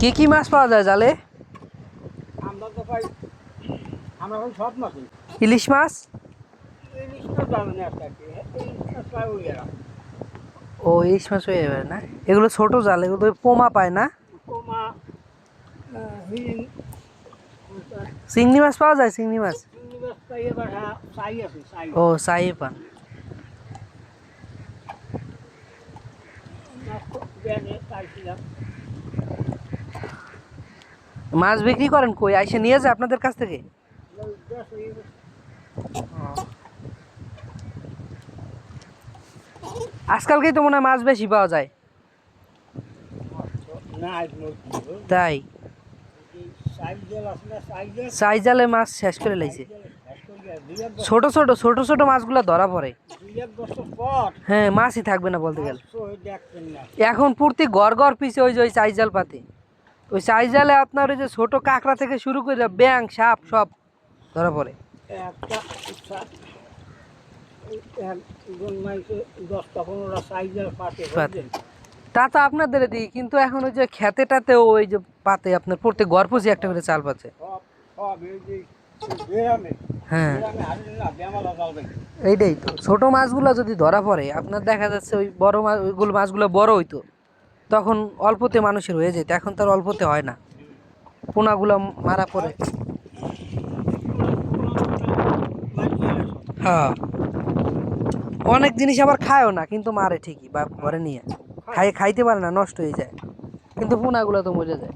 কি কি মাছ পাওয়া যায় জালে? আমরা তো পাই, আমরা পাই সব মাছই। ইলিশ মাছ? ইলিশ তো জানি না একটা কি, ইলিশ মাছ পাই ওই এরা। ও ইলিশ মাছ হয়ে যাবে না, এগুলো ছোট জাল, এগুলো তো পোমা পায় না। কোমা, হিরিং, চিংড়ি মাছ পাওয়া যায়? চিংড়ি মাছ? চিংড়ি মাছ পাই, এবার হ্যাঁ চাই আছে চাই। ও চাই পান। মাছ তো ব্যাগে চাইছিলাম। মাছ বিক্রি করেন কই? আইসে নিয়ে যায় আপনাদের কাছ থেকে? আজকালকেই তো মনে হয় মাছ বেশি পাওয়া যায়। তাই চাই জালে মাছ শেষ করে লাইছে। ছোট ছোট ছোট ছোট মাছগুলো ধরা পড়ে। হ্যাঁ, মাছই থাকবে না বলতে গেলে। এখন প্রতি ঘর ঘর পিছে ওই যে ওই চাই জাল পাতে, ওই চাই জালে আপনার ওই যে ছোট কাঁকড়া থেকে শুরু করে ব্যাং সাপ সব ধরা পড়ে। তা তো আপনাদের দিই, কিন্তু এখন ওই যে খেতেটাতেও ওই যে পাতে আপনার প্রত্যেক ঘর পুষি একটা করে চাল পাচ্ছে। হ্যাঁ, এইটাই তো, ছোট মাছগুলো যদি ধরা পড়ে আপনার দেখা যাচ্ছে ওই বড় মাছ, ওইগুলো মাছগুলো বড় হইতো তখন অল্পতে মানুষের হয়ে যেত, এখন তো আর অল্পতে হয় না, পোনাগুলো মারা পড়ে। হ্যাঁ, অনেক জিনিস আবার খায়ও না কিন্তু মারে ঠিকই, বা ঘরে নিয়ে খাইতে পারে না, নষ্ট হয়ে যায়, কিন্তু পোনাগুলো তো মরে যায়।